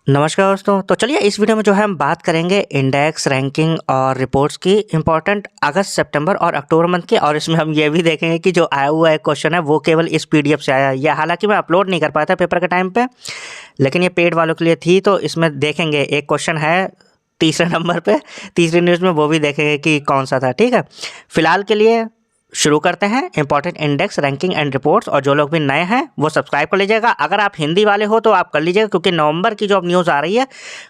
नमस्कार दोस्तों। तो चलिए इस वीडियो में जो है हम बात करेंगे इंडेक्स रैंकिंग और रिपोर्ट्स की इंपॉर्टेंट अगस्त सितंबर और अक्टूबर मंथ की। और इसमें हम ये भी देखेंगे कि जो आया हुआ एक क्वेश्चन है वो केवल इस पीडीएफ से आया है। यह हालांकि मैं अपलोड नहीं कर पाया था पेपर के टाइम पे, लेकिन ये पेड वालों के लिए थी। तो इसमें देखेंगे एक क्वेश्चन है तीसरे नंबर पे, तीसरी न्यूज़ में, वो भी देखेंगे कि कौन सा था। ठीक है, फिलहाल के लिए शुरू करते हैं important index ranking and reports. और जो लोग भी नए हैं वो सब्सक्राइब कर लीजिएगा। अगर आप हिंदी वाले हो तो आप कर लीजिएगा, क्योंकि नवंबर की जो अब न्यूज़ आ रही है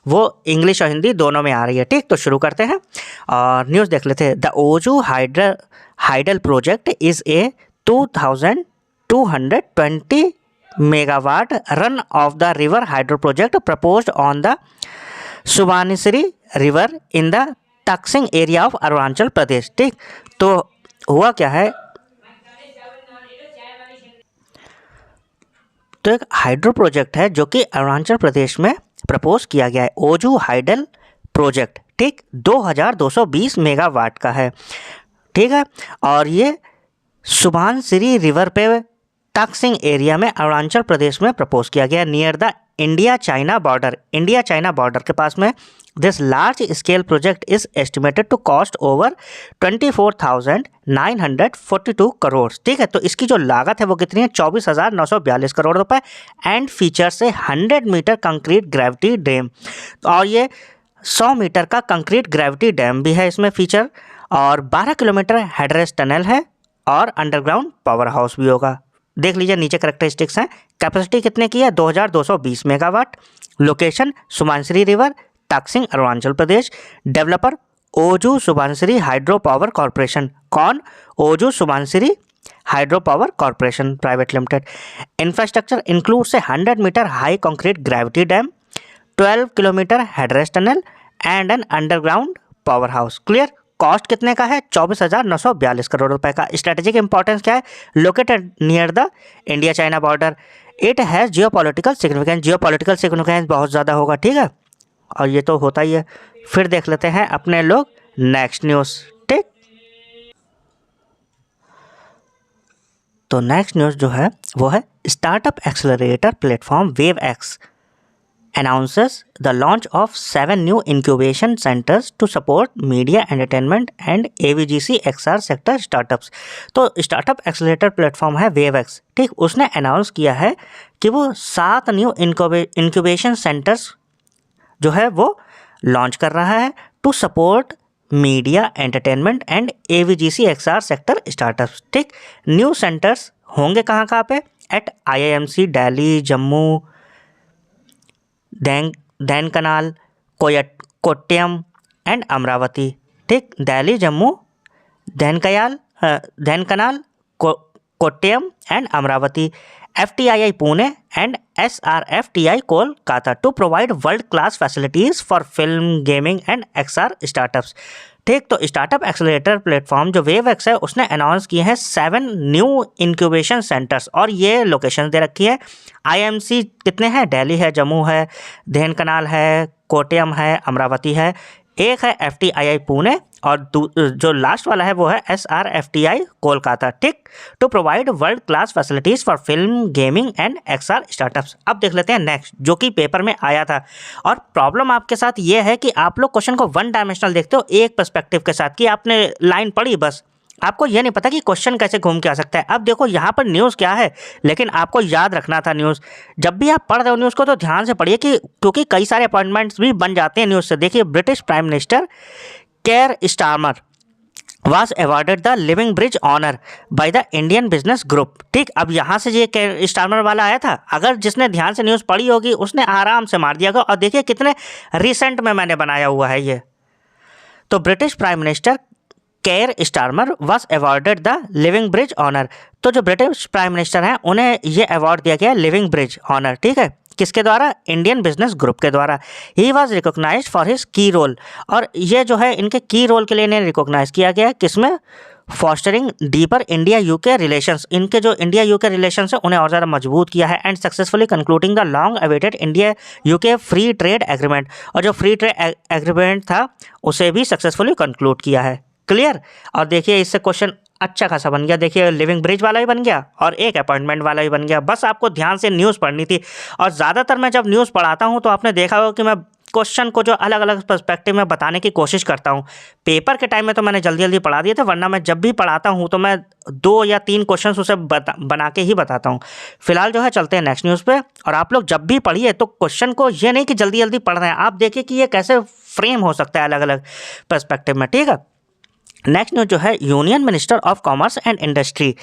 वो इंग्लिश और हिंदी दोनों में आ रही है। ठीक, तो शुरू करते हैं और न्यूज़ देख लेते हैं। The Oju hydel project is a 2220 megawatt run of the river hydro project proposed on the Subansiri river in the Taksing area of Arunachal Pradesh. ठीक, तो हुआ क्या है, तो एक हाइड्रो प्रोजेक्ट है जो कि अरुणाचल प्रदेश में प्रपोज किया गया है, ओजू हाइडल प्रोजेक्ट। ठीक, 2220 मेगावाट का है। ठीक है, और ये सुबानसिरी रिवर पे तकसिंग एरिया में अरुणाचल प्रदेश में प्रपोज किया गया, near the India China border. India China border के पास में this large scale project is estimated to cost over 24,942 crore. ठीक है, तो इसकी जो लागत है वो कितनी है, 24,942 करोड़ रुपए। एंड फीचर से 100 मीटर कंक्रीट ग्रेविटी डैम, और ये 100 मीटर का कंक्रीट ग्रेविटी डैम भी है इसमें फीचर। और 12 किलोमीटर हेडरेस्ट टनल है और अंडरग्राउंड पावर हाउस भी होगा। देख लीजिए नीचे कैरेक्टरिस्टिक्स हैं। कैपेसिटी कितने की है, 2220 megawatt. Location Subansiri river, Taksing, Arunachal Pradesh. Developer Oju Subansiri hydro power corporation. कौन, Oju Subansiri hydro power corporation private limited. Infrastructure includes a 100 metre high concrete gravity dam, 12 kilometre headrace tunnel and an underground power house. Clear. Cost कितने का है, 24,942 करोड़ रुपए का। Strategic importance क्या है, located near the India China border. It has geopolitical significance, geopolitical significance बहुत ज़्यादा होगा। ठीक है, और ये तो होता ही है। फिर देख लेते हैं अपने लोग नेक्स्ट न्यूज़। ठीक, तो नेक्स्ट न्यूज़ जो है वो है startup accelerator platform wave x announces the launch of 7 new incubation centers to support media, entertainment and AVGC XR sector startups। तो स्टार्टअप एक्सेलरेटर प्लेटफॉर्म है वेवएक्स। ठीक, उसने अनाउंस किया है कि वो 7 न्यू इंक्यूबेशन सेंटर्स जो है वो लॉन्च कर रहा है to support media, entertainment and AVGC XR sector startups. ठीक, न्यू सेंटर्स होंगे कहाँ कहाँ पे, at IIMC Delhi, Jammu, Dhenkanal, Kottayam and Amaravati. ठीक, Delhi, Jammu, Dhenkanal, Kottayam and Amaravati. FTII Pune and SRFTI Kolkata to provide world class facilities for film, gaming and XR startups. ठीक, तो स्टार्टअप एक्सेलरेटर प्लेटफॉर्म जो वेवएक्स है उसने अनाउंस किए हैं 7 न्यू इंक्यूबेशन सेंटर्स, और ये लोकेशन दे रखी है। IMC कितने हैं, दिल्ली है, जम्मू है, ढेनकनाल है, कोट्टयम है, अमरावती है। एक है FTII पुणे और जो लास्ट वाला है वो है SRFTI कोलकाता। ठीक, to provide world class facilities for film, gaming and XR startups. अब देख लेते हैं नेक्स्ट, जो कि पेपर में आया था। और प्रॉब्लम आपके साथ ये है कि आप लोग क्वेश्चन को वन डायमेंशनल देखते हो, एक पर्सपेक्टिव के साथ, कि आपने लाइन पढ़ी बस, आपको ये नहीं पता कि क्वेश्चन कैसे घूम के आ सकता है। अब देखो यहाँ पर न्यूज़ क्या है, लेकिन आपको याद रखना था न्यूज़। जब भी आप पढ़ रहे हो न्यूज़ को तो ध्यान से पढ़िए, कि क्योंकि कई सारे अपॉइंटमेंट्स भी बन जाते हैं न्यूज़ से। देखिए, British prime minister Keir Starmer was awarded the living bridge honour by the Indian business group. ठीक, अब यहाँ से ये केयर स्टारमर वाला आया था, अगर जिसने ध्यान से न्यूज़ पढ़ी होगी उसने आराम से मार दिया होगा। और देखिए कितने रिसेंट में मैंने बनाया हुआ है ये। तो British prime minister Keir Starmer was awarded the living bridge honour. तो जो ब्रिटिश प्राइम मिनिस्टर हैं उन्हें ये अवार्ड दिया गया लिविंग ब्रिज ऑनर। ठीक है, किसके द्वारा, इंडियन बिजनेस ग्रुप के द्वारा। He was recognised for his key role, और ये जो है इनके की रोल के लिए इन्हें रिकॉग्नाइज किया गया है। किसमें, fostering deeper India UK relations. इनके जो इंडिया यूके रिलेशंस है उन्हें और ज़्यादा मजबूत किया है। And successfully concluding the long awaited India UK free trade agreement, और जो फ्री ट्रेड एग्रीमेंट था उसे भी सक्सेसफुली कंक्लूड किया है। क्लियर। और देखिए इससे क्वेश्चन अच्छा खासा बन गया। देखिए लिविंग ब्रिज वाला भी बन गया और एक अपॉइंटमेंट वाला भी बन गया। बस आपको ध्यान से न्यूज़ पढ़नी थी। और ज़्यादातर मैं जब न्यूज़ पढ़ाता हूँ तो आपने देखा होगा कि मैं क्वेश्चन को जो अलग अलग पर्सपेक्टिव में बताने की कोशिश करता हूँ। पेपर के टाइम में तो मैंने जल्दी जल्दी पढ़ा दिए थे, वरना मैं जब भी पढ़ाता हूँ तो मैं 2 या 3 क्वेश्चन उसे बना के ही बताता हूँ। फिलहाल जो है चलते हैं नेक्स्ट न्यूज़ पे। और आप लोग जब भी पढ़िए तो क्वेश्चन को ये नहीं कि जल्दी जल्दी पढ़ रहे हैं, आप देखिए कि ये कैसे फ्रेम हो सकता है अलग अलग पर्सपेक्टिव में, ठीक है। नेक्स्ट न्यूज़ जो है, union minister of commerce and industry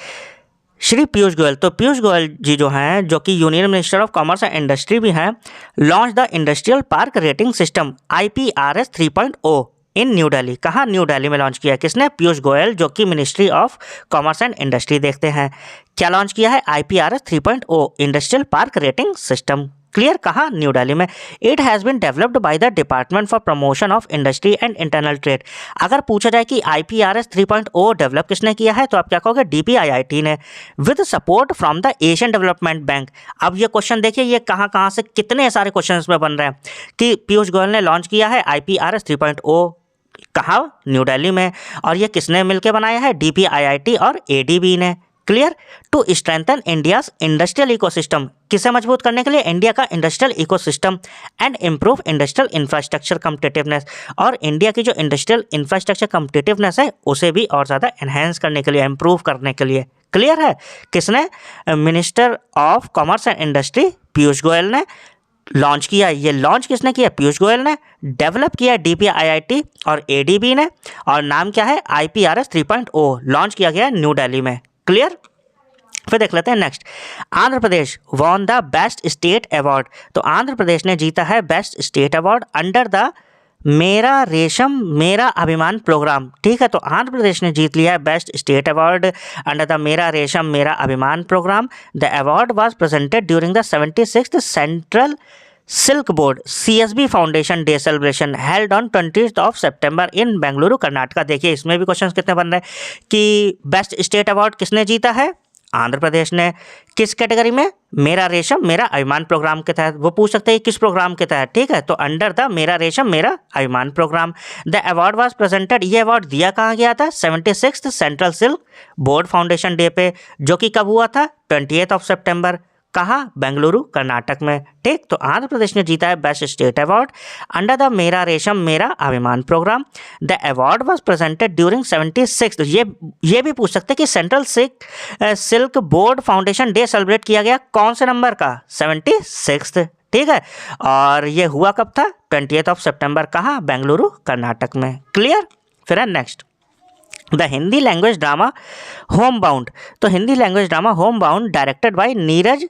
Shri Piyush Goyal, तो पीयूष गोयल जी जो हैं, जो कि union minister of commerce and industry भी हैं, launch the industrial park rating system IPRS 3.0 in new Delhi. कहाँ? न्यू दिल्ली में लॉन्च किया। किसने? पीयूष गोयल, जो कि ministry of commerce and industry देखते हैं। क्या लॉन्च किया है? IPRS 3.0 industrial park rating system. Clear? कहाँ? न्यू दिल्ली में। It has been developed by the department for promotion of industry and internal trade. अगर पूछा जाए कि IPRS 3.0 डेवलप किसने किया है तो आप क्या कहोगे? DPIIT ने, with support from the Asian development bank. अब ये क्वेश्चन देखिए, ये कहाँ कहाँ से कितने सारे क्वेश्चन इसमें बन रहे हैं कि पीयूष गोयल ने लॉन्च किया है IPRS 3.0, कहाँ? न्यू दिल्ली में। और ये किसने मिलकर बनाया है? DPIIT और ADB ने। Clear? To strengthen India's industrial ecosystem, किसे मजबूत करने के लिए? इंडिया का industrial ecosystem and improve industrial infrastructure competitiveness, और इंडिया की जो इंडस्ट्रियल इंफ्रास्ट्रक्चर कम्पिटिटिवनेस है उसे भी और ज़्यादा एनहेंस करने के लिए, इम्प्रूव करने के लिए। क्लियर है? किसने? Minister of commerce and industry Piyush Goyal ने लॉन्च किया। ये लॉन्च किसने किया? पीयूष गोयल ने। डेवलप किया DPIIT और ADB ने। और नाम क्या है? IPRS 3.0 लॉन्च किया गया न्यू दिल्ली में। क्लियर? फिर देख लेते हैं next. Andhra Pradesh won the best state award, तो आंध्र प्रदेश ने जीता है best state award under the Mera Resham Mera Abhiman programme. ठीक है, तो आंध्र प्रदेश ने जीत लिया है best state award under the Mera Resham Mera Abhiman programme. The award was presented during the 76th central silk board CSB foundation day celebration held on 20th September in Bengaluru Karnataka. देखिए इसमें भी क्वेश्चन कितने बन रहे हैं कि बेस्ट स्टेट अवार्ड किसने जीता है? आंध्र प्रदेश ने। किस कैटेगरी में? मेरा रेशम मेरा अभिमान प्रोग्राम के तहत। वो पूछ सकते हैं किस प्रोग्राम के तहत, ठीक है, तो under the Mera Resham Mera Abhiman programme. The award was presented, ये अवार्ड दिया कहाँ गया था? 76th central silk board foundation day पे, जो कि कब हुआ था? 20th September। कहाँ? बेंगलुरु कर्नाटक में। ठीक, तो आंध्र प्रदेश ने जीता है best state award under the Mera Resham Mera Abhiman programme. The award was presented during 76th, ये भी पूछ सकते हैं कि central silk board foundation day celebrate किया गया कौन से नंबर का? 76th। ठीक है, और ये हुआ कब था? 20th September। कहाँ? बेंगलुरु कर्नाटक में। क्लियर? फिर है next, the Hindi language drama home bound, तो Hindi language drama home bound directed by Neeraj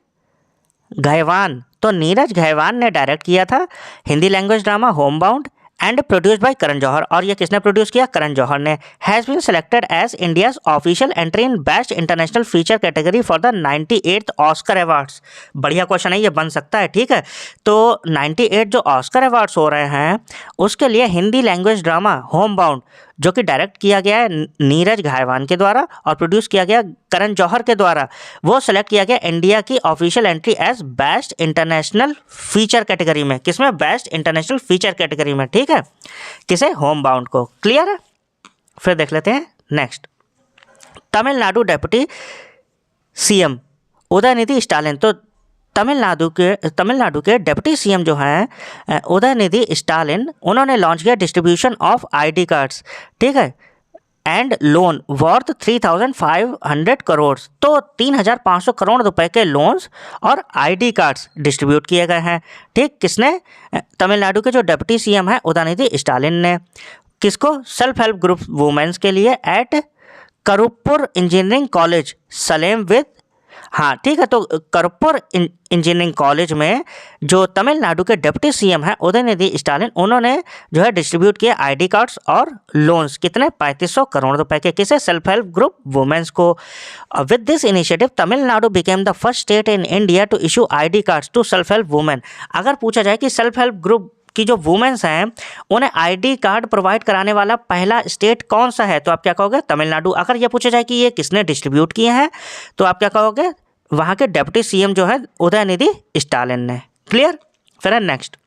Ghaywan, तो नीरज घैवान ने डायरेक्ट किया था Hindi language drama home bound and produced by Karan Johar, और ये किसने प्रोड्यूस किया? करण जौहर ने। Has been selected as India's official entry in best international feature category for the 98th Oscar awards. बढ़िया क्वेश्चन है, ये बन सकता है। ठीक है, तो 98 जो ऑस्कर अवार्ड्स हो रहे हैं उसके लिए Hindi language drama home bound, जो कि डायरेक्ट किया गया है नीरज घैवान के द्वारा और प्रोड्यूस किया गया करण जौहर के द्वारा, वो सेलेक्ट किया गया इंडिया की official entry as best international feature category में। किसमें? बेस्ट इंटरनेशनल फीचर कैटेगरी में। ठीक है, किसे? होम बाउंड को। क्लियर है? फिर देख लेते हैं next, Tamil Nadu deputy CM Udhayanidhi Stalin, तो तमिलनाडु के डिप्टी CM जो हैं उदयनिधि स्टालिन, उन्होंने लॉन्च किया डिस्ट्रीब्यूशन ऑफ ID कार्ड्स। ठीक है, एंड लोन वर्थ 3,500 करोड़, तो 3,500 करोड़ रुपए के लोन्स और ID कार्ड्स डिस्ट्रीब्यूट किए गए हैं। ठीक, किसने? तमिलनाडु के जो डिप्टी CM हैं उदयनिधि स्टालिन ने। किसको? सेल्फ हेल्प ग्रुप वुमेन्स के लिए at Karupur engineering college Salem with, हाँ ठीक है, तो करपुर इंजीनियरिंग कॉलेज में जो तमिलनाडु के डिप्टी CM हैं उदयनिधि स्टालिन, उन्होंने जो है डिस्ट्रीब्यूट किए ID कार्ड्स और लोन्स। कितने? 3500 करोड़ रुपए के। किसे? सेल्फ हेल्प ग्रुप वुमेन्स को। With this initiative Tamil Nadu became the first state in India to issue ID cards to self help women. अगर पूछा जाए कि सेल्फ हेल्प ग्रुप की जो वुमेन्स हैं उन्हें ID कार्ड प्रोवाइड कराने वाला पहला स्टेट कौन सा है, तो आप क्या कहोगे? तमिलनाडु। अगर ये पूछा जाए कि ये किसने डिस्ट्रीब्यूट किए हैं तो आप क्या कहोगे? वहाँ के डिप्टी CM जो है उदयनिधि स्टालिन ने। क्लियर? फिर है next,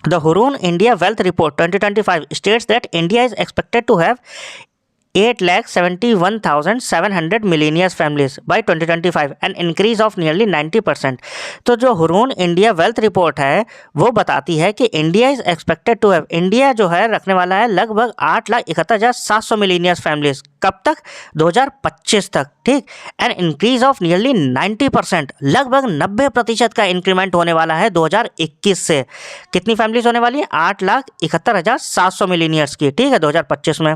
the Hurun India wealth report 2025 states that India is expected to have 8,71,700 millionaires families by 2025, an increase of nearly 90%। तो जो हुरून इंडिया वेल्थ रिपोर्ट है वो बताती है कि India is expected to have, India जो है रखने वाला है लगभग 8,71,700 मिलीनियर्स फैमिलीज। कब तक? 2025 तक, ठीक। एन इंक्रीज ऑफ नियरली 90%, लगभग 90% का इंक्रीमेंट होने वाला है 2021 से। कितनी फैमिलीज होने वाली है? 8,71,700 मिलीनियर्स की, ठीक है, 2025 में।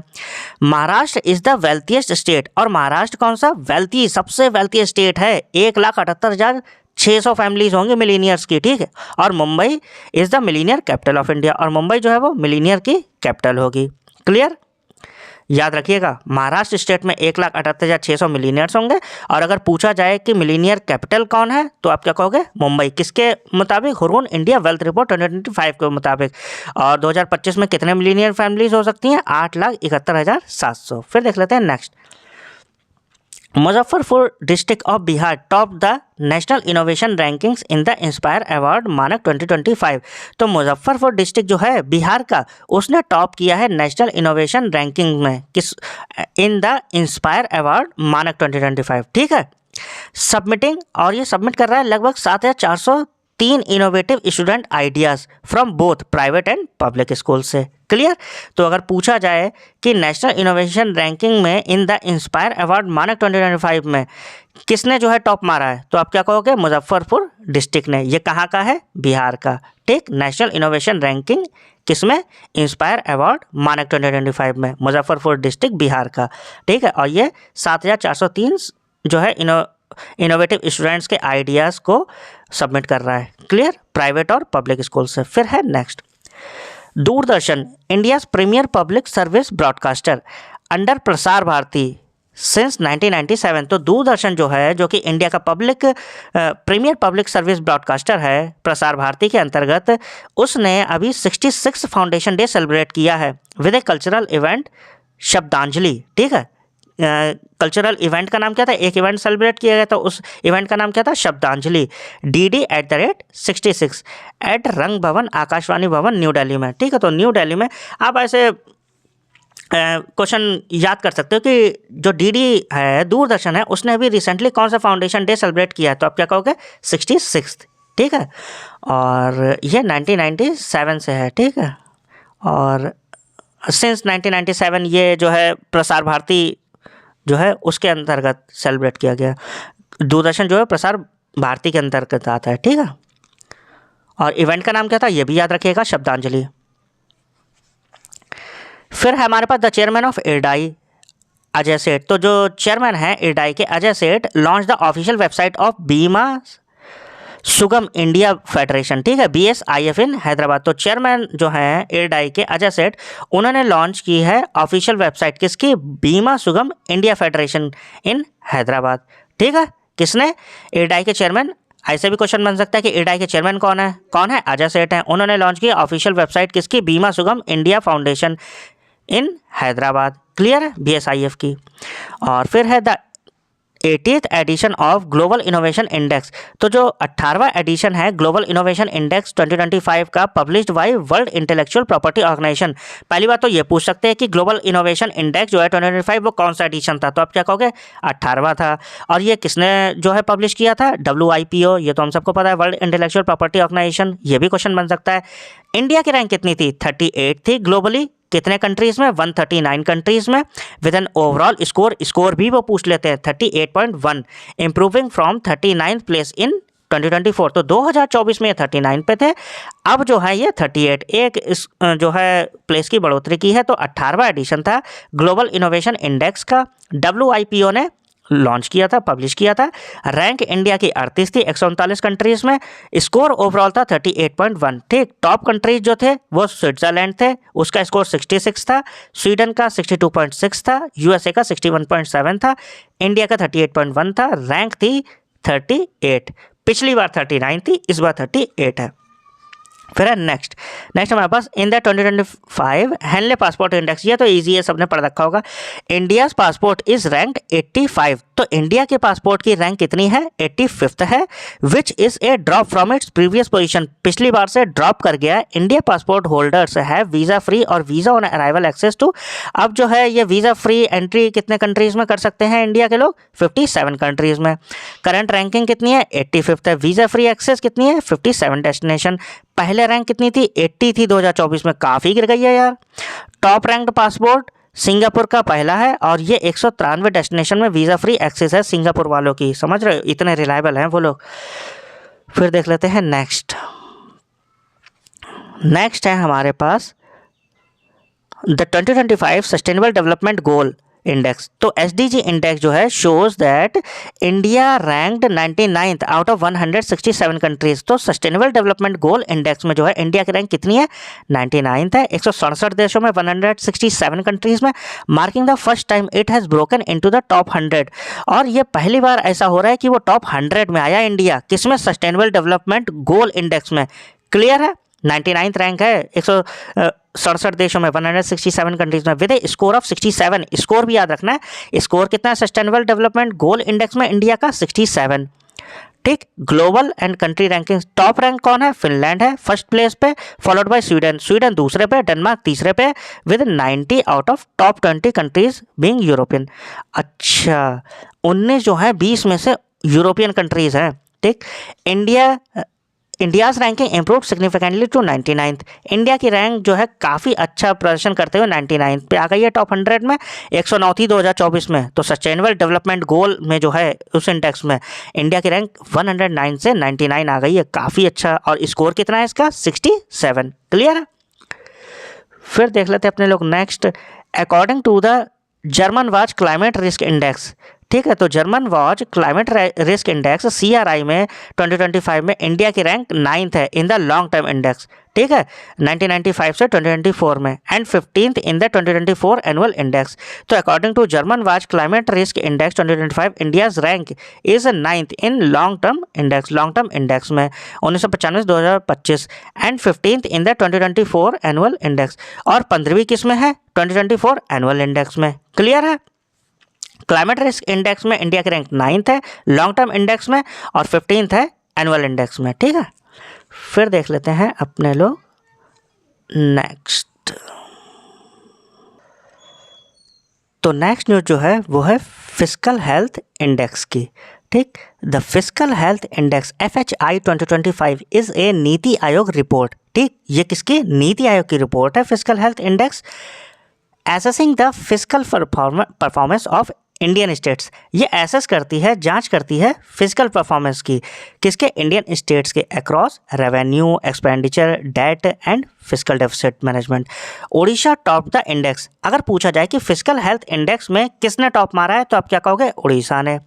Maharashtra is the wealthiest state, और महाराष्ट्र कौन सा? वेल्थी, सबसे वेल्थी स्टेट है। 1,78,600 फैमिलीज होंगी मिलीनियर्स की, ठीक है। और Mumbai is the millionaire capital of India, और मुंबई जो है वो मिलीनियर की कैपिटल होगी। क्लियर? याद रखिएगा, महाराष्ट्र स्टेट में 1,78,600 मिलीनियर्स होंगे, और अगर पूछा जाए कि मिलीनियर कैपिटल कौन है तो आप क्या कहोगे? मुंबई। किसके मुताबिक? हुरून इंडिया वेल्थ रिपोर्ट 2025 के मुताबिक। और 2025 में कितने मिलीनियर फैमिलीज हो सकती हैं? 8,71,700। फिर देख लेते हैं next. Muzaffarpur district of Bihar top the national innovation rankings in the inspire award मानक 2025। तो मुजफ्फरपुर डिस्ट्रिक्ट जो है बिहार का, उसने टॉप किया है नेशनल इनोवेशन रैंकिंग में, किस? इन द इंस्पायर अवार्ड मानक 2025, ठीक है। सबमिटिंग, और ये सबमिट कर रहा है लगभग 7,403 innovative student ideas from both private and public school से। क्लियर? तो अगर पूछा जाए कि नेशनल इनोवेशन रैंकिंग में इन द इंस्पायर अवार्ड मानक 2025 में किसने जो है टॉप मारा है, तो आप क्या कहोगे? मुजफ्फरपुर डिस्ट्रिक्ट ने। ये कहाँ का है? बिहार का, ठीक। नेशनल इनोवेशन रैंकिंग किसमें? इंस्पायर अवार्ड मानक 2025 में, मुजफ्फरपुर डिस्ट्रिक्ट बिहार का, ठीक है। और ये 7,403 जो है इनोवेटिव स्टूडेंट्स के आइडियाज़ को सबमिट कर रहा है। क्लियर? प्राइवेट और पब्लिक स्कूल से। फिर है next, Doordarshan India's premier public service broadcaster under Prasar Bharati since 1997। तो दूरदर्शन जो है, जो कि इंडिया का प्रीमियर पब्लिक सर्विस ब्रॉडकास्टर है प्रसार भारती के अंतर्गत, उसने अभी 66 फाउंडेशन डे सेलिब्रेट किया है विद ए कल्चरल इवेंट श्रद्धांजलि, ठीक है। कल्चरल इवेंट का नाम क्या था? एक इवेंट सेलिब्रेट किया गया था, उस इवेंट का नाम क्या था? श्रद्धांजलि। DD@66 एट रंग भवन आकाशवाणी भवन न्यू दिल्ली में, ठीक है। तो न्यू दिल्ली में आप ऐसे क्वेश्चन याद कर सकते हो कि जो DD है, दूरदर्शन है, उसने अभी रिसेंटली कौन सा फाउंडेशन डे सेलिब्रेट किया है, तो आप क्या कहोगे? 66, ठीक है। और ये 1997 से है, ठीक है। और सिंस 1997 ये जो है प्रसार भारती जो है उसके अंतर्गत सेलिब्रेट किया गया। दूरदर्शन जो है प्रसार भारती के अंतर्गत आता है, ठीक है। और इवेंट का नाम क्या था ये भी याद रखिएगा, श्रद्धांजलि। फिर है हमारे पास the chairman of IRDAI Ajay Seth. तो जो चेयरमैन है इरडाई के Ajay Seth launch the official website of Bima Sugam India federation, ठीक है, BSIF इन हैदराबाद। तो चेयरमैन जो हैं इरडाई के अजय सेठ, उन्होंने लॉन्च की है ऑफिशियल वेबसाइट किसकी? बीमा सुगम इंडिया फेडरेशन इन हैदराबाद, ठीक है। किसने? इरडाई के चेयरमैन। ऐसे भी क्वेश्चन बन सकता है कि इरडाई के चेयरमैन कौन है? कौन है? अजय सेठ हैं। उन्होंने लॉन्च की ऑफिशियल वेबसाइट किसकी? Bima Sugam India foundation in Hyderabad. Clear है? BSIF की। और फिर है the 80th edition of global innovation index. तो जो 18वां एडिशन है ग्लोबल इनोवेशन इंडेक्स 2025 का, published by world intellectual property organisation. पहली बात तो ये पूछ सकते हैं कि ग्लोबल इनोवेशन इंडेक्स जो है 2025 वो कौन सा एडिशन था, तो आप क्या कहोगे? 18वां था। और ये किसने जो है पब्लिश किया था? WIPO, ये तो हम सबको पता है, वर्ल्ड इंटेलेक्चुअल प्रॉपर्टी ऑर्गेनाइजेशन। ये भी क्वेश्चन बन सकता है। इंडिया की रैंक कितनी थी? 38 थी ग्लोबली। कितने कंट्रीज़ में? 139 कंट्रीज़ में, विद एन ओवरऑल स्कोर भी वो पूछ लेते हैं 38.1, improving from 39th place in 2024। तो 2024 में ये 39 पे थे, अब जो है ये 38, एक इस जो है प्लेस की बढ़ोतरी की है। तो 18वां एडिशन था ग्लोबल इनोवेशन इंडेक्स का, WIPO ने लॉन्च किया था, पब्लिश किया था। रैंक इंडिया की 38 थी 139 कंट्रीज़ में, स्कोर ओवरऑल था 38.1, ठीक। टॉप कंट्रीज जो थे वो स्विट्ज़रलैंड थे, उसका स्कोर 66 था, स्वीडन का 62.6 था, USA का 61.7 था, इंडिया का 38.1 था, रैंक थी 38। पिछली बार 39 थी, इस बार 38 है। फिर है नेक्स्ट हमारे पास in the 2025 Henley passport index, ये तो इजी है, सबने पढ़ रखा होगा। इंडियाज पासपोर्ट इज रैंक्ड 85, तो इंडिया के पासपोर्ट की रैंक कितनी है, 85th है, which is a drop from its previous position, पिछली बार से ड्रॉप कर गया है। इंडिया पासपोर्ट होल्डर्स है वीज़ा फ्री और visa on arrival access to, अब जो है ये वीज़ा फ्री एंट्री कितने कंट्रीज़ में कर सकते हैं इंडिया के लोग, 57 कंट्रीज़ में। करंट रैंकिंग कितनी है, 85th है। वीज़ा फ्री एक्सेस कितनी है, 57 डेस्टिनेशन। पहले रैंक कितनी थी, 80 थी 2024 में, काफ़ी गिर गई है यार। टॉप रैंक्ड पासपोर्ट सिंगापुर का पहला है और ये 193 डेस्टिनेशन में वीज़ा फ्री एक्सेस है सिंगापुर वालों की, समझ रहे हो, इतने रिलायबल हैं वो लोग। फिर देख लेते हैं नेक्स्ट है हमारे पास the 2025 sustainable development goal index. तो SDG इंडेक्स जो है shows that India ranked 99th out of 167 countries. तो सस्टेनेबल डेवलपमेंट गोल इंडेक्स में जो है इंडिया की रैंक कितनी है, 99th है, 167 देशों में, 167 कंट्रीज में, marking the first time it has broken into the top 100। और ये पहली बार ऐसा हो रहा है कि वो टॉप 100 में आया इंडिया, किसमें, सस्टेनेबल डेवलपमेंट गोल इंडेक्स में। क्लियर है, 99th रैंक है 167 देशों में, 167 कंट्रीज में, with A score of 67। Score भी याद रखना है, स्कोर कितना है सस्टेनेबल डेवलपमेंट गोल इंडेक्स में इंडिया का, 67। ठीक, global and country ranking top rank कौन है, फिनलैंड है फर्स्ट प्लेस पे, फॉलोड बाय स्वीडन दूसरे पे, डेनमार्क तीसरे पे, with 90 out of top 20 countries being European. अच्छा, 19 जो है 20 में से यूरोपियन कंट्रीज हैं। ठीक, India's ranking improve significantly to 99th। India की रैंक जो है काफ़ी अच्छा प्रदर्शन करते हुए 99th पे आ गई है टॉप 100 में, 109 थी 2024 में। तो सस्टेनेबल डेवलपमेंट गोल में जो है उस इंडेक्स में इंडिया की रैंक 109 से 99 आ गई है, काफ़ी अच्छा। और स्कोर कितना है इसका, 67। क्लियर है। फिर देख लेते हैं अपने लोग next, according to the German watch climate risk index. ठीक है, तो German watch climate risk index CRI में 2025 में इंडिया की रैंक 9th है in the long term index. ठीक है, 1995 से 2024 में, and 15th in the 2024 annual index. तो according to German watch climate risk index 2025 India's rank is 9th in long term index में 1995 2025, and 15th in the 2024 annual index, और 15वीं किस में है, 2024 एनुअल इंडेक्स में। क्लियर है। क्लाइमेट रिस्क इंडेक्स में India की रैंक 9th है लॉन्ग टर्म इंडेक्स में, और 15th है एनुअल इंडेक्स में। ठीक है, फिर देख लेते हैं अपने लोग नेक्स्ट। तो नेक्स्ट न्यूज जो है वो है फिस्कल हेल्थ इंडेक्स की। ठीक, the fiscal health index FHI 2025 is a NITI Aayog report. ठीक, ये किसकी, नीति आयोग की रिपोर्ट है fiscal health index, assessing the fiscal performance of Indian states. ये एसेस करती है, जांच करती है फिजिकल परफॉर्मेंस की, किसके, इंडियन स्टेट्स के across revenue, expenditure, debt and physical deficit management. Odisha top the index. अगर पूछा जाए कि फिजिकल हेल्थ इंडेक्स में किसने टॉप मारा है, तो आप क्या कहोगे, उड़ीसा ने।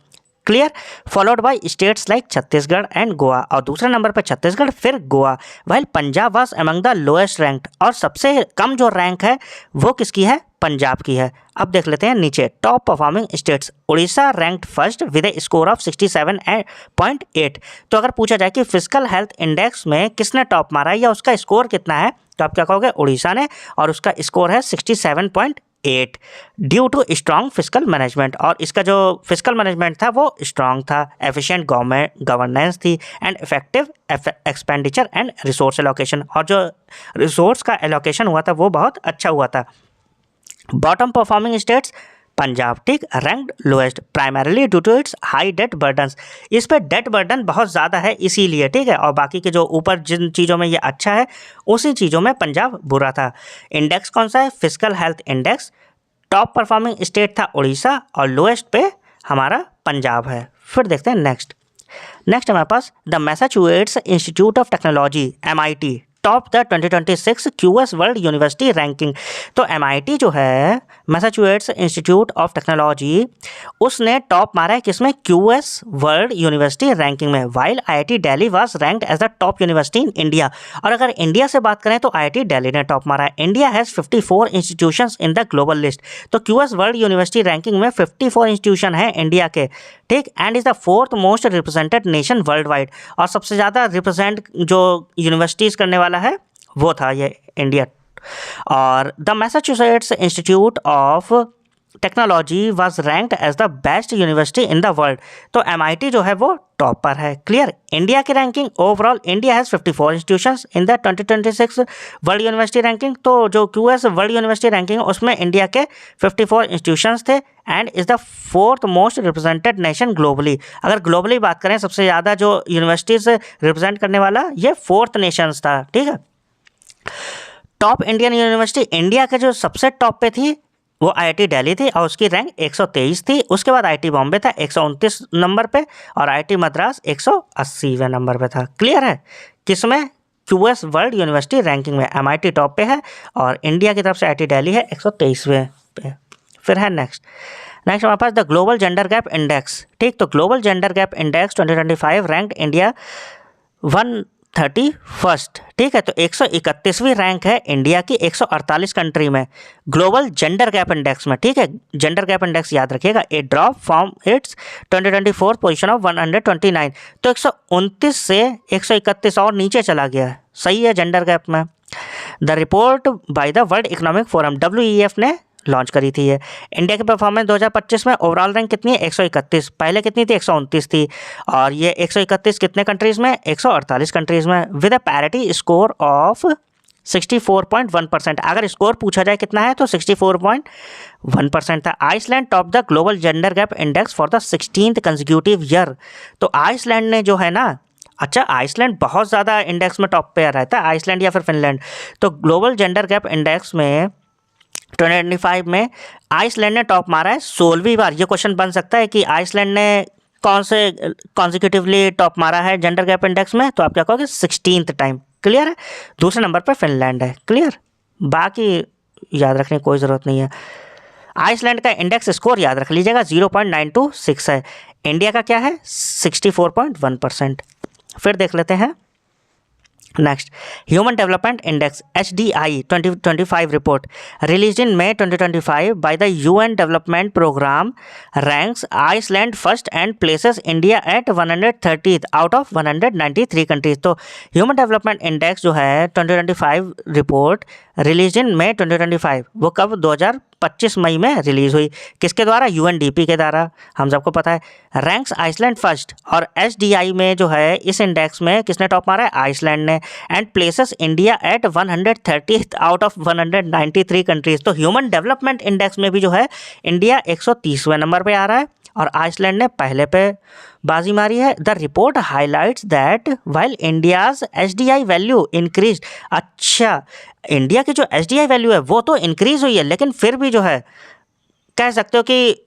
Clear, followed by states like Chhattisgarh and Goa, और दूसरे नंबर पर छत्तीसगढ़ फिर Goa, while Punjab was among the lowest ranked, और सबसे कम जो रैंक है वो किसकी है, पंजाब की है। अब देख लेते हैं नीचे top performing states. Orissa ranked first with A score of 67.8। तो अगर पूछा जाए कि फिजिकल हेल्थ इंडेक्स में किसने टॉप मारा है या उसका स्कोर कितना है, तो आप क्या कहोगे, उड़ीसा ने, और उसका स्कोर है 67.8 due to strong physical management. और इसका जो फिजिकल मैनेजमेंट था वो स्ट्रॉन्ग था, एफिशिएंट गवर्नेंस थी, and effective expenditure and resource allocation, और जो रिसोर्स का एलोकेशन हुआ था वो बहुत अच्छा हुआ था। बॉटम परफॉर्मिंग स्टेट्स पंजाब, ठीक, ranked lowest primarily due to its high debt burdens. इस पर डेट बर्डन बहुत ज़्यादा है इसीलिए, ठीक है, और बाकी के जो ऊपर जिन चीज़ों में ये अच्छा है उसी चीज़ों में पंजाब बुरा था। इंडेक्स कौन सा है, physical health index. Top performing state था उड़ीसा और लोएस्ट पे हमारा पंजाब है। फिर देखते हैं नेक्स्ट हमारे पास the Massachusetts institute of technology MIT top the 2026 QS world university ranking. तो MIT जो है मैसाचुसेट्स इंस्टीट्यूट ऑफ टेक्नोलॉजी, उसने टॉप मारा है किसमें, QS वर्ल्ड यूनिवर्सिटी रैंकिंग में, while IIT Delhi was ranked as the top university in India. और अगर इंडिया से बात करें तो IIT दिल्ली ने टॉप मारा है। India has 54 institutions in the global list. तो QS वर्ल्ड यूनिवर्सिटी रैंकिंग में 54 इंस्टीट्यूशन है इंडिया के। ठीक, and is the fourth most represented nation world wide, और सबसे ज़्यादा रिप्रेजेंट जो यूनिवर्सिटीज़ करने वाला है वो था ये इंडिया। और the Massachusetts institute of technology was ranked as the best university in the world, तो MIT जो है वो टॉप पर है। क्लियर। इंडिया की ranking overall, India has 54 institutions in the 2026 world university ranking, तो जो QS वर्ल्ड यूनिवर्सिटी रैंकिंग है उसमें इंडिया के 54 इंस्टीट्यूशंस थे, and is the fourth most represented nation globally. अगर ग्लोबली बात करें सबसे ज़्यादा जो यूनिवर्सिटीज़ रिप्रेजेंट करने वाला ये फोर्थ नेशंस था। ठीक है। टॉप इंडियन यूनिवर्सिटी, इंडिया के जो सबसे टॉप पे थी वो IIT दिल्ली थी और उसकी रैंक 123 थी। उसके बाद IIT बॉम्बे था 129 नंबर पे, और IIT मद्रास 180वें नंबर पे था। क्लियर है। किसमें? QS वर्ल्ड यूनिवर्सिटी रैंकिंग में MIT टॉप पे है, और इंडिया की तरफ से IIT दिल्ली है 123वें पे। फिर है नेक्स्ट हमारे पास the global gender gap index. ठीक, तो global gender gap index 2025 ranked India 131st। ठीक है, तो 131वीं रैंक है इंडिया की 148 कंट्री में ग्लोबल जेंडर गैप इंडेक्स में। ठीक है, जेंडर गैप इंडेक्स याद रखिएगा। A drop from its 2024 position of 129, तो 129 से 131 और नीचे चला गया है। सही है जेंडर गैप में। The report by the world economic forum WEF ने लॉन्च करी थी ये। इंडिया की परफॉर्मेंस 2025 में ओवरऑल रैंक कितनी है? 131। पहले कितनी थी? 129 थी, और ये 131 कितने कंट्रीज़ में? 148 कंट्रीज़ में, with a parity score of 64.1%। अगर स्कोर पूछा जाए कितना है तो 64.1% था। Iceland top the global gender gap index for the 16th consecutive year. तो आइसलैंड ने जो है ना, अच्छा आइसलैंड बहुत ज़्यादा इंडेक्स में टॉप पे रहता है, आइसलैंड या फिर फिनलैंड। तो ग्लोबल जेंडर गैप इंडेक्स में 2025 में आइसलैंड ने टॉप मारा है 16वीं बार। ये क्वेश्चन बन सकता है कि आइसलैंड ने कौन से कॉन्जिक्यूटिवली टॉप मारा है जेंडर गैप इंडेक्स में, तो आप क्या कहोगे? 16th time. क्लियर है। दूसरे नंबर पर फिनलैंड है। क्लियर, बाकी याद रखने की कोई ज़रूरत नहीं है। आइसलैंड का इंडेक्स स्कोर याद रख लीजिएगा 0.926 है। इंडिया का क्या है? 64.1%। फिर देख लेते हैं next human development index HDI 2025 report release in May 2025 by the UN development programme ranks Iceland first and places India at 130th out of 193 countries. तो ह्यूमन डेवलपमेंट इंडेक्स जो है 2025 रिपोर्ट रिलीज इन May 2025 वो कब? 2025 मई में release हुई। किसके द्वारा? UNDP के द्वारा, हम सबको पता है। रैंक्स आइसलैंड फर्स्ट, और HDI में जो है इस इंडेक्स में किसने टॉप मारा है? आइसलैंड ने, and places India at 130th out of 193 countries. तो ह्यूमन डेवलपमेंट इंडेक्स में भी जो है इंडिया 130वें नंबर पे आ रहा है, और आइसलैंड ने पहले पे बाजी मारी है। The report highlights that while India's HDI value increase. अच्छा, इंडिया की जो HDI वैल्यू है वो तो इंक्रीज हुई है, लेकिन फिर भी जो है कह सकते हो कि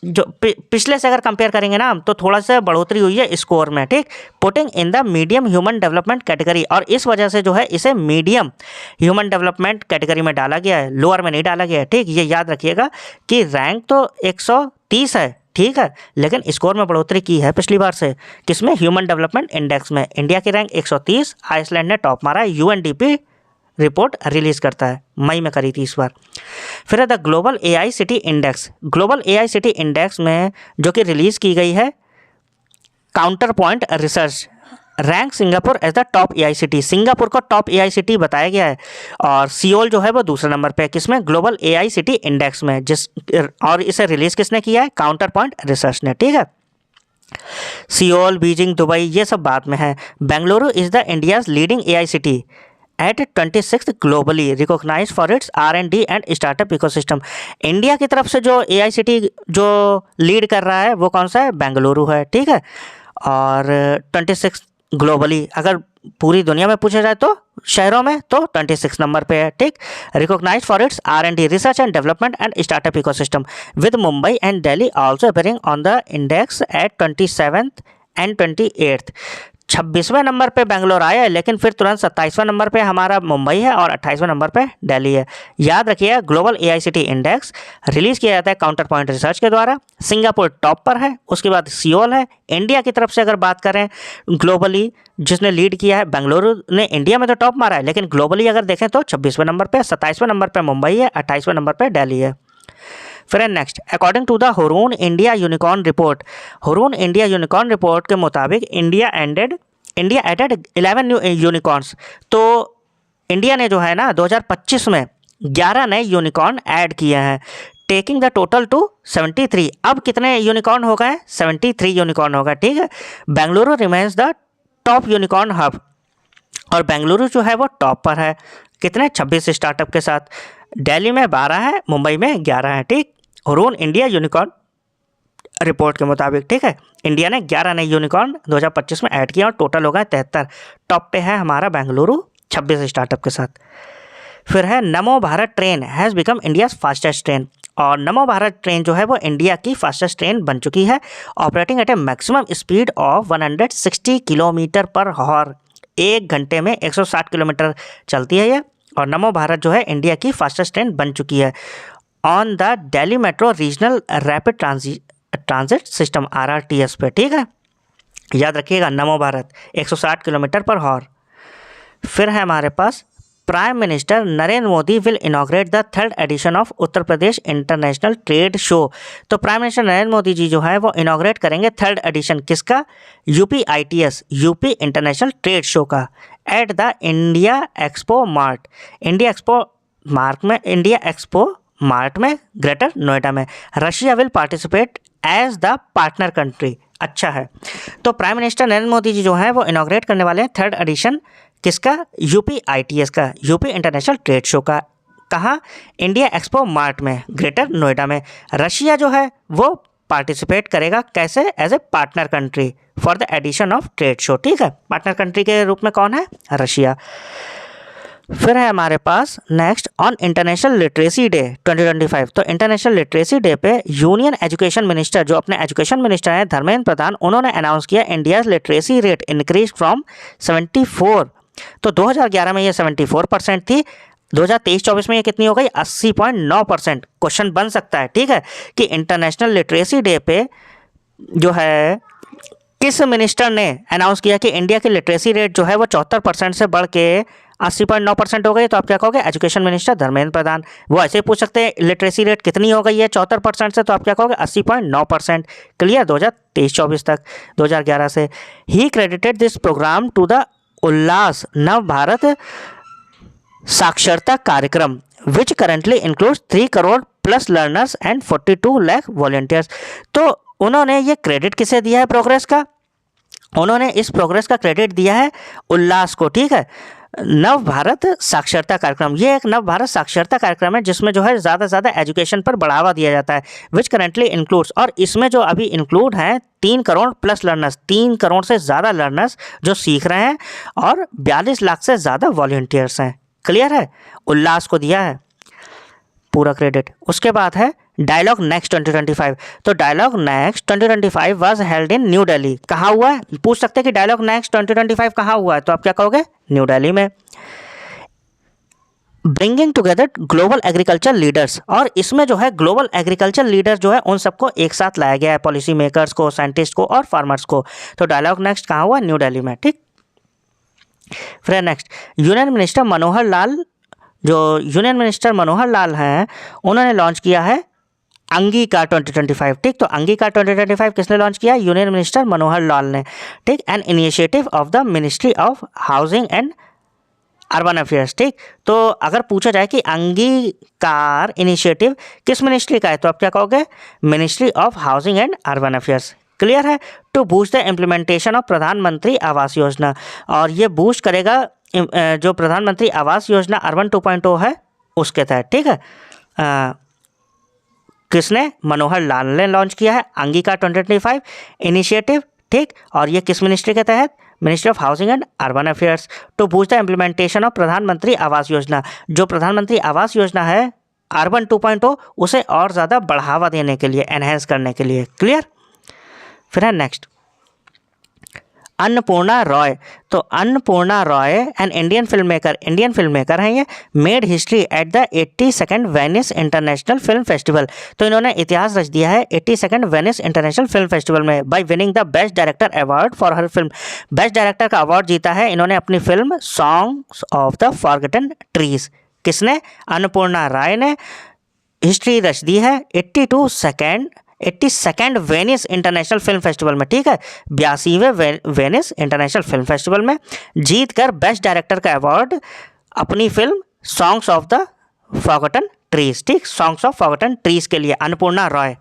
जो पिछले से अगर कंपेयर करेंगे ना हम, तो थोड़ा सा बढ़ोतरी हुई है स्कोर में। ठीक, putting in the medium human development category, और इस वजह से जो है इसे मीडियम ह्यूमन डेवलपमेंट कैटेगरी में डाला गया है, लोअर में नहीं डाला गया है। ठीक, ये याद रखिएगा कि रैंक तो 130 है, ठीक है, लेकिन स्कोर में बढ़ोतरी की है पिछली बार से। किसमें? ह्यूमन डेवलपमेंट इंडेक्स में। इंडिया की रैंक 130, आइसलैंड ने टॉप मारा है। UNDP रिपोर्ट रिलीज करता है, मई में करी थी इस बार। फिर है the global AICT index. Global AICT index में जो कि रिलीज़ की गई है counterpoint research rank Singapore as the top AICT। Singapore को टॉप AICT बताया गया है, और सियोल जो है वो दूसरे नंबर पे है। किसमें? ग्लोबल AICT इंडेक्स में। और इसे रिलीज़ किसने किया है? काउंटर पॉइंट रिसर्च ने। ठीक है, सियोल, बीजिंग, दुबई ये सब बाद में है। Bengaluru is the India's leading AICT at 26th globally recognise for its R&D and startup ecosystem. India की तरफ से जो AICT जो लीड कर रहा है वो कौन सा है? बेंगलुरु है। ठीक है, और 26 ग्लोबली, अगर पूरी दुनिया में पूछा जाए तो शहरों में, तो 26 नंबर पे है। ठीक, recognise for its R&D research and development and startup ecosystem, with Mumbai and Delhi also appearing on the index at 27th and 28th। 26वें नंबर पे बेंगलोर आया है, लेकिन फिर तुरंत 27वें नंबर पे हमारा मुंबई है, और 28वें नंबर पे दिल्ली है। याद रखिए ग्लोबल AICT इंडेक्स रिलीज़ किया जाता है काउंटर पॉइंट रिसर्च के द्वारा। सिंगापुर टॉप पर है, उसके बाद सियोल है। इंडिया की तरफ से अगर बात करें ग्लोबली जिसने लीड किया है, बेंगलुरु ने इंडिया में तो टॉप मारा है, लेकिन ग्लोबली अगर देखें तो 26वें नंबर पर, 27वें नंबर पर मुंबई है, 28वें नंबर पर दिल्ली है। फिर next, according to the Hurun India unicorn report, Hurun India unicorn report के मुताबिक इंडिया एडेड 11 न्यू यूनिकॉर्न्स। तो इंडिया ने जो है ना 2025 में 11 नए यूनिकॉर्न ऐड किए हैं, टेकिंग द टोटल टू 73। अब कितने यूनिकॉर्न हो गए? 73 यूनिकॉर्न हो गए, ठीक है। Bengaluru remains the top unicorn hub, और बेंगलुरु जो है वो टॉप पर है, कितने? 26 स्टार्टअप के साथ। दिल्ली में 12 है, मुंबई में 11 है, ठीक। हुरून इंडिया यूनिकॉर्न रिपोर्ट के मुताबिक, ठीक है, इंडिया ने 11 नए यूनिकॉर्न 2025 में ऐड किया और टोटल हो गए 73। टॉप पे है हमारा बेंगलुरु 26 स्टार्टअप के साथ। फिर है नमो Bharat train has become India's fastest train, और नमो भारत ट्रेन जो है वो इंडिया की फास्टेस्ट ट्रेन बन चुकी है, operating eight A maximum speed of 160 kilometre पर हॉर। 1 घंटे में 160 किलोमीटर चलती है ये, और नमो भारत जो है इंडिया की फास्टेस्ट ट्रेन बन चुकी है on the Delhi metro regional rapid transit system RRTS पे, ठीक है। याद रखिएगा नमो भारत 160 किलोमीटर पर हॉर। फिर है हमारे पास prime minister Narendra Modi will inaugurate the 3rd edition of Uttar Pradesh international trade show. तो प्राइम मिनिस्टर नरेंद्र मोदी जी जो है वो इनॉग्रेट करेंगे 3rd एडिशन किसका? UPITS, UP international trade show का, at the India expo mart में ग्रेटर नोएडा में। Russia will participate as the partner country. अच्छा है, तो प्राइम मिनिस्टर नरेंद्र मोदी जी जो है वो इनॉग्रेट करने वाले हैं 3rd एडिशन किसका? UPITS का, यूपी इंटरनेशनल ट्रेड शो का। कहाँ? इंडिया एक्सपो मार्ट में ग्रेटर नोएडा में। रशिया जो है वो पार्टिसिपेट करेगा, कैसे? As a partner country for the edition of trade show, ठीक है। पार्टनर कंट्री के रूप में कौन है? रशिया। फिर है हमारे पास next on international literacy day 2025। तो इंटरनेशनल लिटरेसी डे पे यूनियन एजुकेशन मिनिस्टर, जो अपने एजुकेशन मिनिस्टर हैं धर्मेंद्र प्रधान, उन्होंने अनाउंस किया India's literacy rate increase from 74। तो 2011 में ये 74% थी, 2023-24 में ये कितनी हो गई? 80.9%। क्वेश्चन बन सकता है, ठीक है, कि इंटरनेशनल लिटरेसी डे पे जो है किस मिनिस्टर ने अनाउंस किया कि इंडिया की लिटरेसी रेट जो है वो 74% से बढ़ के 80.9% हो गई? तो आप क्या कहोगे? Education minister Dharmendra Pradhan. वो ऐसे पूछ सकते हैं लिटरेसी रेट कितनी हो गई है 74% से, तो आप क्या कहोगे? 80.9%। क्लियर? 2023-24 तक, 2011 से। He credited this program to the Ullas Nav Bharat Saaksharta Karyakram which currently includes 3 crore plus learners and 42 lakh volunteers. तो उन्होंने ये क्रेडिट किसे दिया है प्रोग्रेस का? उन्होंने इस प्रोग्रेस का क्रेडिट दिया है उल्लास को, ठीक है। नव भारत साक्षरता कार्यक्रम, ये एक नव भारत साक्षरता कार्यक्रम है जिसमें जो है ज़्यादा से ज़्यादा एजुकेशन पर बढ़ावा दिया जाता है, विच करेंटली इंक्लूड्स, और इसमें जो अभी इंक्लूड हैं 3 करोड़ प्लस लर्नर्स, 3 करोड़ से ज़्यादा लर्नर्स जो सीख रहे हैं, और 42 लाख से ज़्यादा वॉलंटियर्स हैं। क्लियर है? उल्लास को दिया है पूरा क्रेडिट। उसके बाद है डायलॉग नेक्स्ट 2025। तो dialogue next 2025 was held in new Delhi. कहाँ हुआ है? पूछ सकते हैं कि डायलॉग नेक्स्ट 2025 कहाँ हुआ है, तो आप क्या कहोगे? न्यू दिल्ली में। Bringing together global agriculture leaders, और इसमें जो है ग्लोबल एग्रीकल्चर लीडर्स जो है उन सबको एक साथ लाया गया है, पॉलिसी मेकर्स को, साइंटिस्ट को और फार्मर्स को। तो डायलॉग नेक्स्ट कहाँ हुआ? न्यू दिल्ली में, ठीक। फिर next, union minister Manohar Lal हैं, उन्होंने लॉन्च किया है अंगीकार 2025, ठीक। तो अंगीकार 2025 किसने लॉन्च किया? यूनियन मिनिस्टर मनोहर लाल ने, ठीक। An initiative of the ministry of housing and urban affairs, ठीक। तो अगर पूछा जाए कि अंगीकार इनिशिएटिव किस मिनिस्ट्री का है, तो आप क्या कहोगे? Ministry of housing and urban affairs. Clear है? To boost the implementation of Pradhan Mantri Awas योजना, और ये बूस्ट करेगा जो प्रधानमंत्री आवास योजना अर्बन 2.0 है उसके तहत, ठीक है। किसने? मनोहर लाल ने लॉन्च किया है अंगीकार 2025 इनिशिएटिव, ठीक। और ये किस मिनिस्ट्री के तहत? Ministry of housing and urban affairs. To boost the implementation of Pradhan Mantri Awas योजना, जो प्रधानमंत्री आवास योजना है अर्बन 2.0 उसे और ज़्यादा बढ़ावा देने के लिए, एनहेंस करने के लिए। क्लियर? फिर है नेक्स्ट अन्नपूर्णा रॉय। तो Annapurna Roy an Indian film maker हैं ये, made history at the 82nd Venice international film festival. तो इन्होंने इतिहास रच दिया है 82nd Venice international film festival में by winning the best director award for her film. Best director का अवार्ड जीता है इन्होंने अपनी film songs of the forgotten trees. किसने? अन्नपूर्णा राय ने हिस्ट्री रच दी है 82nd Venice international film festival में, ठीक है, 82वें वेनिस इंटरनेशनल फिल्म फेस्टिवल में जीत कर बेस्ट डायरेक्टर का अवार्ड अपनी film songs of the forgotten trees, ठीक, सॉन्ग्स ऑफ फॉरगॉटन ट्रीज के लिए Annapurna Roy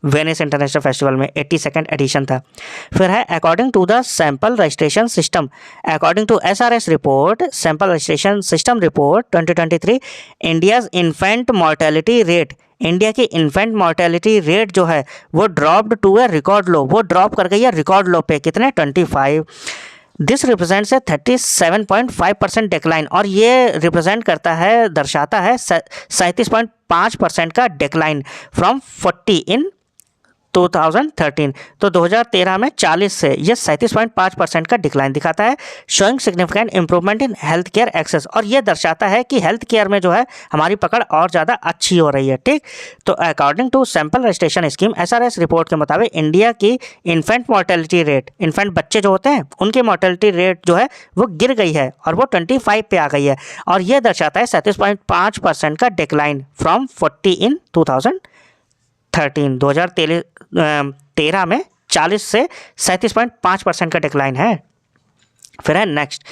Venice international festival में 82nd एडिशन था। फिर है according to the sample registration system, according to SRS report sample registration system report 2023, India's infant mortality rate, India की infant mortality rate जो है वो ड्रॉप्ड टू ए रिकॉर्ड लो, वो drop कर गई है रिकॉर्ड लो पे, कितने 25। दिस रिप्रेजेंट्स ए 37.5% डिक्लाइन, और ये रिप्रेजेंट करता है, दर्शाता है 37.5% का डिक्लाइन फ्रॉम 40 इन 2013, तो 2013 में 40 से ये 37.5% का डिक्लाइन दिखाता है। Showing significant improvement in health care access, और ये दर्शाता है कि हेल्थ केयर में जो है हमारी पकड़ और ज़्यादा अच्छी हो रही है, ठीक। तो according to sample registration scheme SRS report के मुताबिक इंडिया की इन्फेंट मॉर्टेलिटी रेट, इन्फेंट बच्चे जो होते हैं उनकी मॉर्टेलिटी रेट जो है वो गिर गई है और वो 25 पे आ गई है, और ये दर्शाता है 37.5% का डिक्लाइन फ्रॉम 40 इन 2013 में 40 से 37.5% का डिक्लाइन है। फिर है नेक्स्ट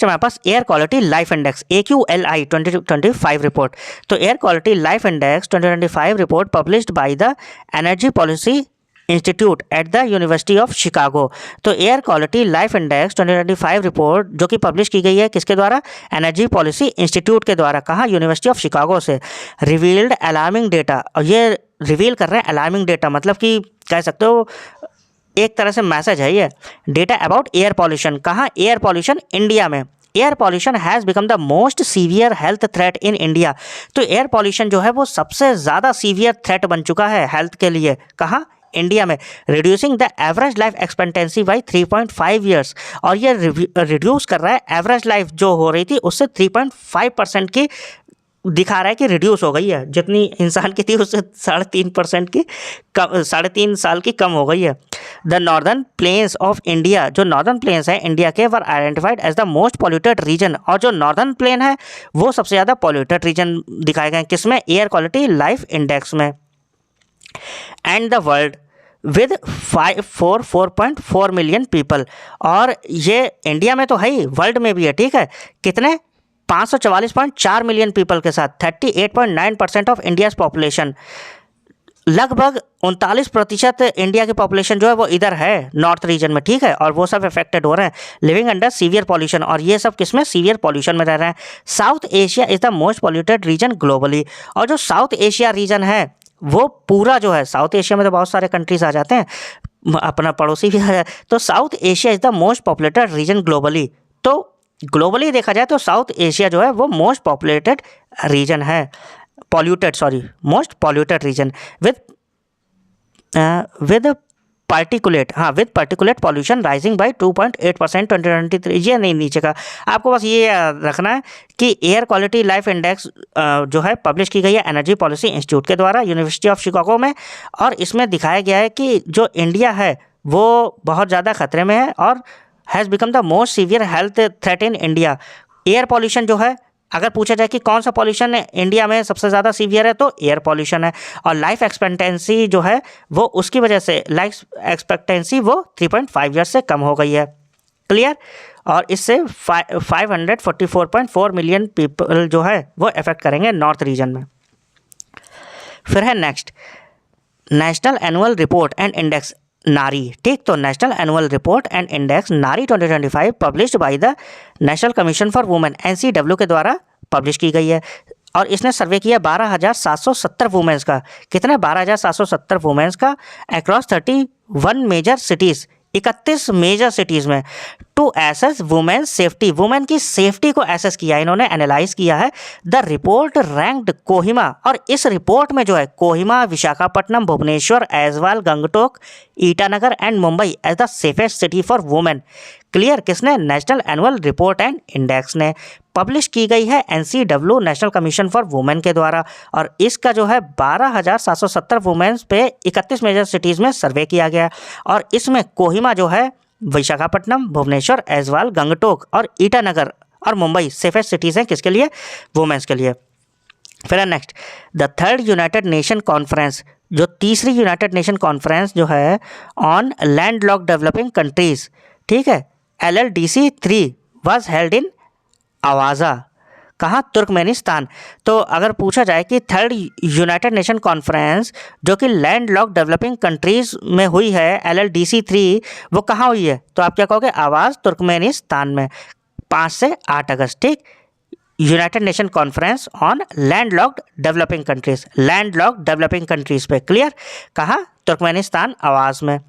हमारे पास air quality life index AQLI 2025 report. तो air quality life index 2025 report published by the energy policy institute at the university of Chicago. तो air quality life index 2025 report जो कि पब्लिश की गई है किसके द्वारा, एनर्जी पॉलिसी इंस्टीट्यूट के द्वारा, कहाँ, यूनिवर्सिटी ऑफ शिकागो से, रिवील्ड अलार्मिंग डेटा, और ये रिवील कर रहे हैं अलार्मिंग डेटा, मतलब कि कह सकते हो एक तरह से मैसेज है ये, डेटा अबाउट एयर पॉल्यूशन, कहाँ, एयर पॉल्यूशन इंडिया में। Air pollution has become the most severe health threat in India. तो एयर पॉल्यूशन जो है वो सबसे ज़्यादा सीवियर थ्रेट बन चुका है हेल्थ के लिए, कहाँ, इंडिया में। Reducing the average life expectancy by 3.5 years, और ये रिड्यूस कर रहा है एवरेज लाइफ जो हो रही थी उससे 3.5% की दिखा रहा है कि रिड्यूस हो गई है, जितनी इंसान की थी उससे 3.5% की कम, 3.5 साल की कम हो गई है। The northern plains of India, जो नॉर्दर्न प्लेन्स है इंडिया के, were identified as the most polluted region, और जो नॉर्दर्न प्लेन है वो सबसे ज़्यादा पॉल्यूटेड रीजन दिखाए गए किसमें, एयर क्वालिटी लाइफ इंडेक्स में। And the world with 4.4 million people, और ये इंडिया में तो है ही, वर्ल्ड में भी है, ठीक है, कितने, 544.4 मिलियन पीपल के साथ, 38.9% ऑफ इंडियाज पॉपुलेशन, लगभग 39% इंडिया की पॉपुलेशन जो है वो इधर है नॉर्थ रीजन में, ठीक है, और वो सब अफेक्टेड हो रहे हैं, लिविंग अंडर सीवियर पॉल्यूशन, और ये सब किसमें, सीवियर पॉल्यूशन में रह रहे हैं। South Asia is the most polluted region globally, और जो साउथ एशिया रीजन है वो पूरा जो है, साउथ एशिया में तो बहुत सारे कंट्रीज आ जाते हैं, अपना पड़ोसी भी आ जाए, तो South Asia is the most populated region globally. तो ग्लोबली देखा जाए तो साउथ एशिया जो है वो मोस्ट पॉपुलेटेड रीजन है, most polluted region with particulate pollution rising by 2.8% 2023। ये नहीं नीचे का, आपको बस ये रखना है कि एयर क्वालिटी लाइफ इंडेक्स जो है पब्लिश की गई है एनर्जी पॉलिसी इंस्टीट्यूट के द्वारा यूनिवर्सिटी ऑफ शिकागो में, और इसमें दिखाया गया है कि जो इंडिया है वो बहुत ज़्यादा खतरे में है और has become the most severe health threat in India. Air pollution जो है, अगर पूछा जाए कि कौन सा पॉल्यूशन इंडिया में सबसे ज़्यादा सीवियर है तो एयर पॉल्यूशन है, और लाइफ एक्सपेक्टेंसी जो है वो उसकी वजह से लाइफ एक्सपेक्टेंसी वो 3.5 ईयर्स से कम हो गई है, क्लियर, और इससे 544.4 मिलियन पीपल जो है वो अफेक्ट करेंगे नॉर्थ रीजन में। फिर है next national annual report and index नारी, ठीक, तो national annual report and index नारी 2025 published by the national commission for women NCW के द्वारा पब्लिश की गई है, और इसने सर्वे किया 12,770 वुमेन्स का, कितने, 12,770 वुमेन्स का across 31 major cities, 31 major cities में, to assess women safety, women की सेफ्टी को एसेस किया, इन्होंने एनालाइज किया है। द रिपोर्ट रैंक्ड कोहिमा, और इस रिपोर्ट में जो है Kohima, Visakhapatnam, Bhubaneswar, Aizawl, Gangtok, Itanagar and Mumbai as the safest city for women, clear, किसने, national annual report and index ने, पब्लिश की गई है NCW national commission for women के द्वारा, और इसका जो है 12,770 वुमेन्स पे 31 मेजर सिटीज़ में सर्वे किया गया, और इसमें कोहिमा जो है, विशाखापट्टनम, भुवनेश्वर, ऐजवाल, गंगटोक और ईटानगर और मुंबई सेफेस्ट सिटीज़ हैं किसके लिए, वुमेन्स के लिए। फिर next, the third United nation conference, जो तीसरी यूनाइटेड नेशन कॉन्फ्रेंस जो है on land lock developing countries, ठीक है, LLDC 3 वॉज हेल्ड इन आवाज़ा, कहाँ, तुर्कमेनिस्तान। तो अगर पूछा जाए कि थर्ड यूनाइटेड नेशन कॉन्फ्रेंस जो कि लैंड लॉक डेवलपिंग कंट्रीज़ में हुई है LLDC 3, वो कहाँ हुई है, तो आप क्या कहोगे, आवाज़, तुर्कमेनिस्तान में, 5 से 8 अगस्त, ठीक। United nation conference on land locked developing countries, land locked developing countries पे, क्लियर, कहाँ, तुर्कमेनिस्तान, आवाज़ में,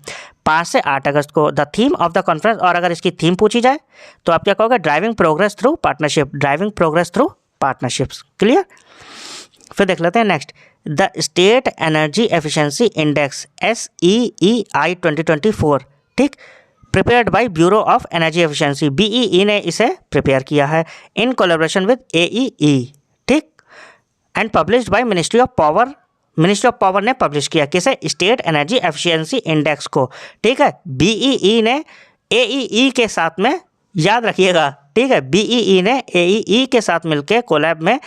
5 से 8 अगस्त को। The theme of the conference, और अगर इसकी थीम पूछी जाए तो आप क्या कहोगे, driving progress through partnership, driving progress through partnerships, clear. फिर देख लेते हैं next, the state energy efficiency index SEEI 2024, ठीक, prepared by bureau of energy efficiency, BEE ने इसे प्रिपेयर किया है इन कोलैबोरेशन विद AEE, ठीक, and published by ministry of power, ministry of power ने पब्लिश किया किसे, स्टेट एनर्जी एफिशिएंसी इंडेक्स को, ठीक है। BEE ने AEE के साथ में, याद रखिएगा, ठीक है, BEE ने AEE के साथ मिलकर कोलैब में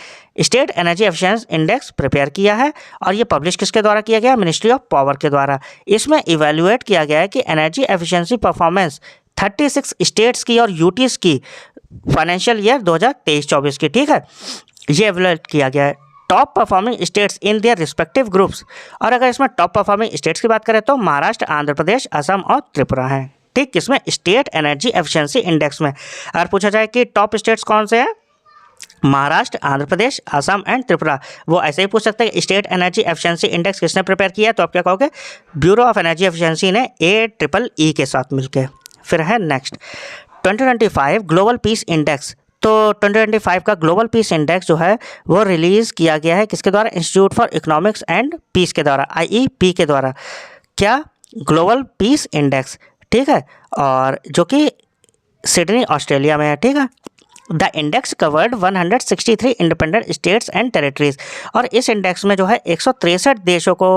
state energy efficiency index prepare किया है, और ये पब्लिश किसके द्वारा किया गया, मिनिस्ट्री ऑफ पावर के द्वारा। इसमें इवेल्युएट किया गया है कि एनर्जी एफिशिएंसी परफॉर्मेंस 36 स्टेट्स की और यूटीज़ की फाइनेंशियल ईयर 2023-24 की, ठीक है, ये इवेल्युएट किया गया है top performing states in their respective groups. और अगर इसमें टॉप परफॉर्मिंग स्टेट्स की बात करें तो महाराष्ट्र, आंध्र प्रदेश, असम और त्रिपुरा हैं, ठीक, किसमें, स्टेट एनर्जी एफिशिएंसी इंडेक्स में। अगर पूछा जाए कि टॉप स्टेट्स कौन से हैं, महाराष्ट्र, आंध्र प्रदेश, असम एंड त्रिपुरा, वो ऐसे ही पूछ सकते हैं स्टेट एनर्जी एफिशिएंसी इंडेक्स किसने प्रिपेयर किया, तो आप क्या कहोगे, ब्यूरो ऑफ एनर्जी एफिशिएंसी ने AEEE के साथ मिलकर। फिर है नेक्स्ट, 2025 ग्लोबल पीस इंडेक्स। तो 2025 का ग्लोबल पीस इंडेक्स जो है वो रिलीज़ किया गया है किसके द्वारा, institute for economics and peace के द्वारा, IEP के द्वारा, क्या, ग्लोबल पीस इंडेक्स, ठीक है, और जो कि सिडनी, ऑस्ट्रेलिया में है, ठीक है। The index covered 163 independent states and territories, और इस इंडेक्स में जो है 163 देशों को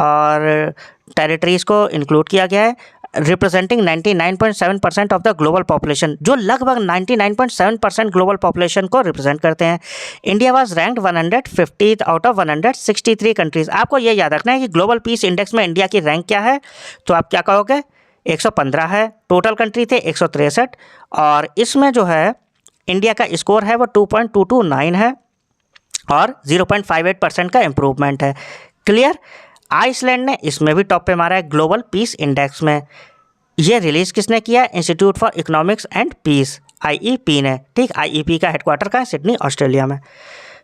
और टेरिटरीज़ को इंक्लूड किया गया है, representing 99.7% of the global population, जो लगभग 99.7% ग्लोबल पॉपुलेशन को रिप्रेजेंट करते हैं। India was ranked 150th out of 163 countries. आपको ये याद रखना है कि ग्लोबल पीस इंडेक्स में इंडिया की रैंक क्या है, तो आप क्या कहोगे, 115 है, टोटल कंट्री थे 163, और इसमें जो है इंडिया का स्कोर है वो 2.229 है, और 0.58% का इम्प्रूवमेंट है, क्लियर। आइसलैंड ने इसमें भी टॉप पे मारा है ग्लोबल पीस इंडेक्स में। ये रिलीज़ किसने किया, institute for economics and peace, IEP ने, ठीक। IEP का हेडक्वार्टर का है सिडनी, ऑस्ट्रेलिया में।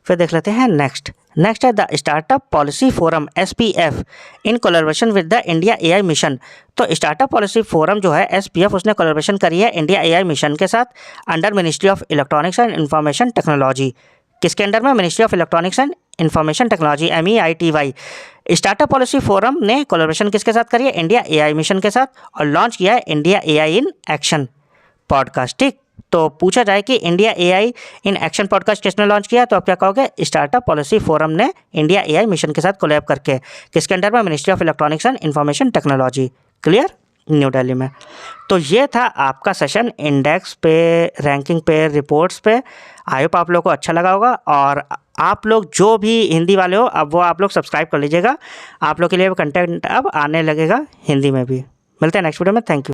फिर देख लेते हैं नेक्स्ट है the startup policy forum SPF in collaboration with the India AI mission. तो स्टार्टअप पॉलिसी फोरम जो है SPF, उसने कोलैबोरेशन करी है इंडिया AI मिशन के साथ under ministry of electronics and information technology. किसके अंडर में, ministry of electronics and information technology, MEITY। Startup policy forum ने कोलैबोरेशन किसके साथ करी है, इंडिया AI मिशन के साथ, और लॉन्च किया है India AI in action podcast, ठीक। तो पूछा जाए कि India AI in action podcast किसने लॉन्च किया, तो आप क्या कहोगे, स्टार्टअप पॉलिसी फोरम ने इंडिया AI मिशन के साथ कोलैब करके, किसके अंडर में, ministry of electronics and information technology, clear, new Delhi में। तो ये था आपका सेशन इंडेक्स पे, रैंकिंग पे, रिपोर्ट्स पे। आई होप आप लोगों को अच्छा लगा होगा, और आप लोग जो भी हिंदी वाले हो अब वो आप लोग सब्सक्राइब कर लीजिएगा, आप लोग के लिए कंटेंट अब आने लगेगा हिंदी में भी। मिलते हैं नेक्स्ट वीडियो में, थैंक यू।